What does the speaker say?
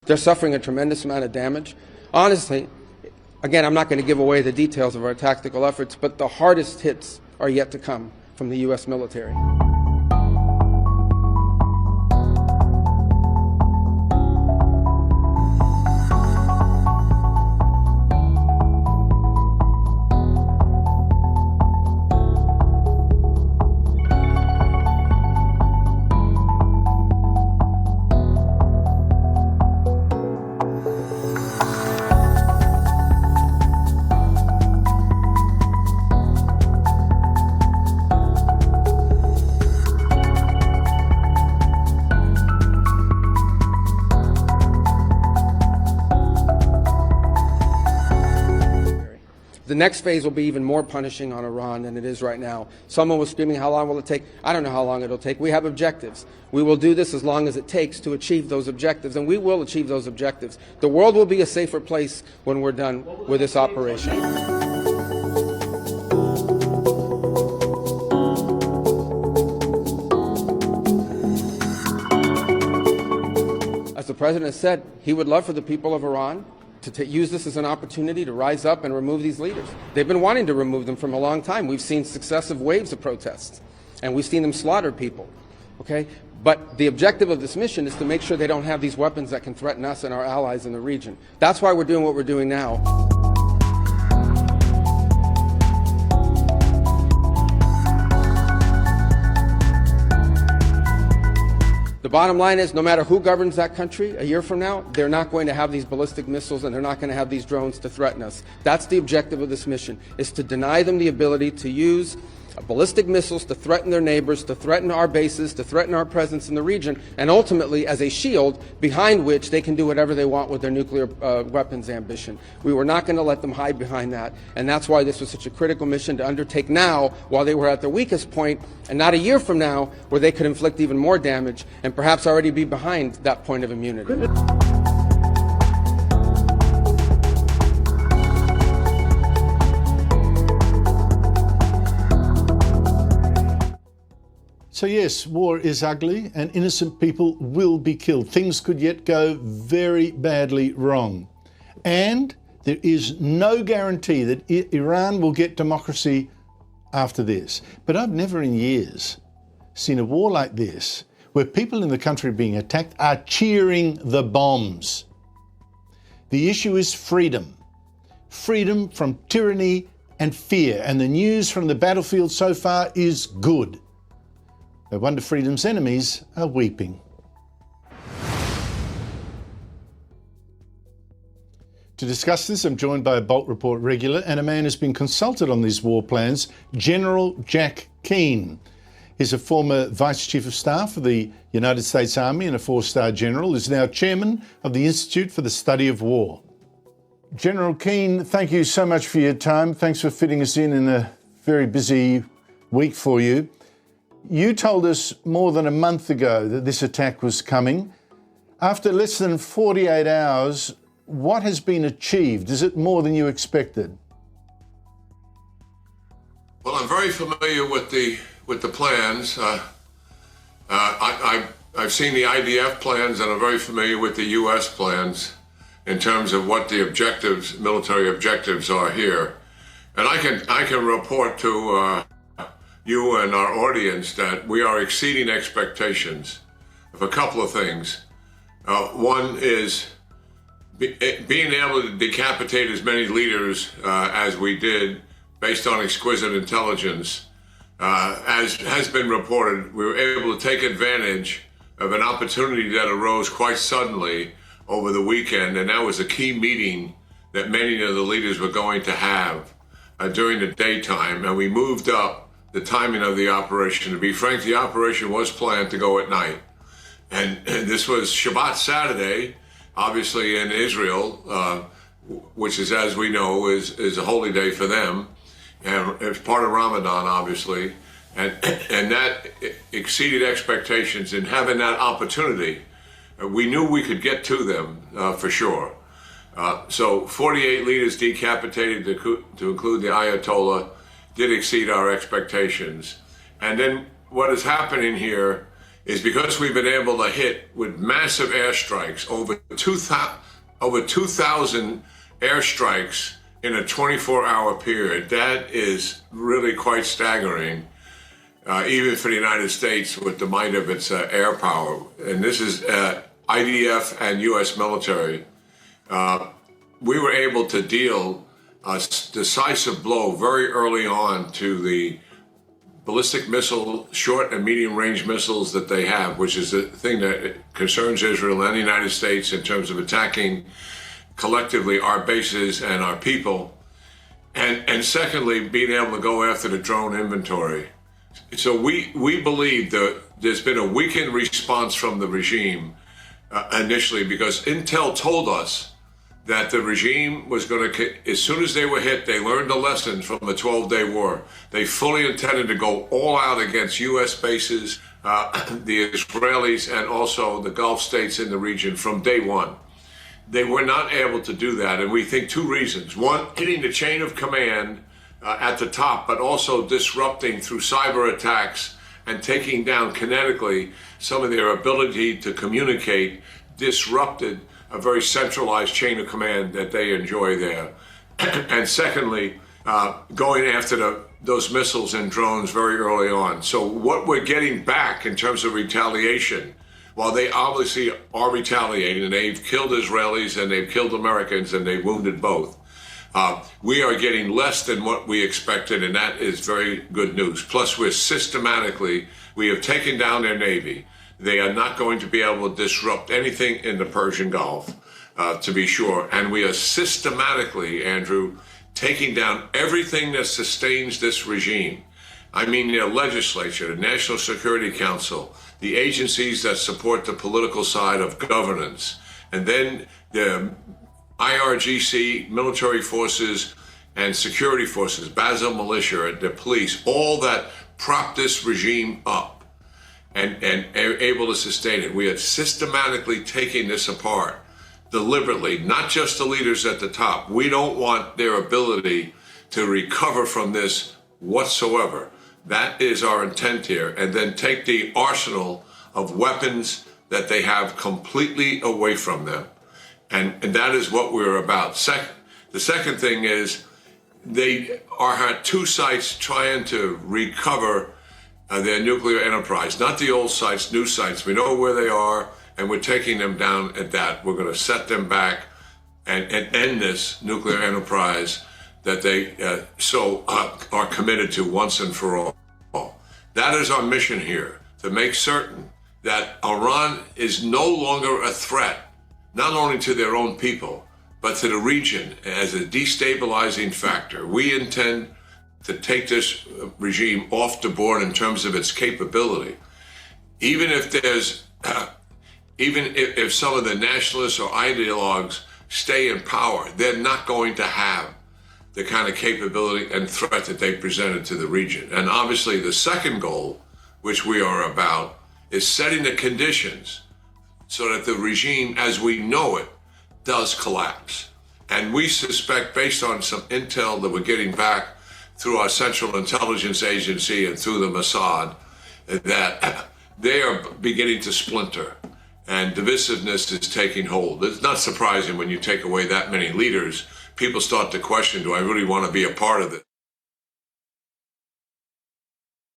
They're suffering a tremendous amount of damage. Honestly, again, I'm not going to give away the details of our tactical efforts, but the hardest hits are yet to come from the U.S. military. The next phase will be even more punishing on Iran than it is right now. Someone was screaming, how long will it take? I don't know how long it'll take. We have objectives. We will do this as long as it takes to achieve those objectives, and we will achieve those objectives. The world will be a safer place when we're done with this operation. As the president has said, he would love for the people of Iran to use this as an opportunity to rise up and remove these leaders. They've been wanting to remove them from a long time. We've seen successive waves of protests, and we've seen them slaughter people. Okay? But the objective of this mission is to make sure they don't have these weapons that can threaten us and our allies in the region. That's why we're doing what we're doing now. The bottom line is, no matter who governs that country a year from now, they're not going to have these ballistic missiles and they're not going to have these drones to threaten us. That's the objective of this mission, is to deny them the ability to use ballistic missiles to threaten their neighbors, to threaten our bases, to threaten our presence in the region, and ultimately as a shield behind which they can do whatever they want with their nuclear weapons ambition. We were not going to let them hide behind that, and that's why this was such a critical mission to undertake now while they were at their weakest point, and not a year from now where they could inflict even more damage and perhaps already be behind that point of immunity. So yes, war is ugly and innocent people will be killed. Things could yet go very badly wrong. And there is no guarantee that Iran will get democracy after this. But I've never in years seen a war like this where people in the country being attacked are cheering the bombs. The issue is freedom. Freedom from tyranny and fear. And the news from the battlefield so far is good. No wonder freedom's enemies are weeping. To discuss this, I'm joined by a Bolt Report regular and a man who's been consulted on these war plans, General Jack Keane. He's a former Vice Chief of Staff of the United States Army and a four-star general. He's now chairman of the Institute for the Study of War. General Keane, thank you so much for your time. Thanks for fitting us in a very busy week for you. You told us more than a month ago that this attack was coming. After less than 48 hours, what has been achieved? Is it more than you expected? Well, I'm very familiar with the plans. I've seen the IDF plans, and I'm very familiar with the U.S. plans in terms of what the objectives, military objectives, are here. And I can report to you and our audience that we are exceeding expectations of a couple of things. One is being able to decapitate as many leaders as we did based on exquisite intelligence. As has been reported, we were able to take advantage of an opportunity that arose quite suddenly over the weekend, and that was a key meeting that many of the leaders were going to have during the daytime, and we moved up the timing of the operation. To be frank, the operation was planned to go at night. And this was Shabbat Saturday, obviously in Israel, which is, as we know, is a holy day for them. And it's part of Ramadan, obviously. And that exceeded expectations in having that opportunity. We knew we could get to them for sure. So 48 leaders decapitated to include the Ayatollah did exceed our expectations. And then what is happening here is because we've been able to hit with massive airstrikes, over 2,000 airstrikes in a 24-hour period. That is really quite staggering, even for the United States with the might of its air power. And this is IDF and U.S. military. We were able to deal a decisive blow very early on to the ballistic missile, short and medium range missiles that they have, which is the thing that concerns Israel and the United States in terms of attacking collectively our bases and our people. And secondly, being able to go after the drone inventory. So we believe that there's been a weakened response from the regime initially, because Intel told us that the regime was going to, as soon as they were hit, they learned a lesson from the 12-day war. They fully intended to go all out against U.S. bases, the Israelis, and also the Gulf states in the region from day one. They were not able to do that, and we think two reasons. One, hitting the chain of command at the top, but also disrupting through cyber attacks and taking down kinetically some of their ability to communicate, disrupted a very centralized chain of command that they enjoy there. And secondly, going after those missiles and drones very early on. So what we're getting back in terms of retaliation, while they obviously are retaliating, and they've killed Israelis and they've killed Americans and they've wounded both, we are getting less than what we expected, and that is very good news. Plus, we have taken down their Navy. They are not going to be able to disrupt anything in the Persian Gulf, to be sure. And we are systematically, Andrew, taking down everything that sustains this regime. I mean, the legislature, the National Security Council, the agencies that support the political side of governance, and then the IRGC, military forces, and security forces, Basel militia, the police, all that prop this regime up and able to sustain it. We are systematically taking this apart deliberately, not just the leaders at the top. We don't want their ability to recover from this whatsoever. That is our intent here. And then take the arsenal of weapons that they have completely away from them. And that is what we're about. The second thing is they are at two sites trying to recover their nuclear enterprise, not the old sites, new sites. We know where they are, and we're taking them down at that. We're going to set them back and end this nuclear enterprise that they are committed to once and for all. That is our mission here, to make certain that Iran is no longer a threat, not only to their own people, but to the region as a destabilizing factor. We intend to take this regime off the board in terms of its capability. Even if some of the nationalists or ideologues stay in power, they're not going to have the kind of capability and threat that they presented to the region. And obviously the second goal, which we are about, is setting the conditions so that the regime as we know it does collapse. And we suspect, based on some intel that we're getting back through our Central Intelligence Agency and through the Mossad, that they are beginning to splinter and divisiveness is taking hold. It's not surprising when you take away that many leaders, people start to question, do I really want to be a part of it?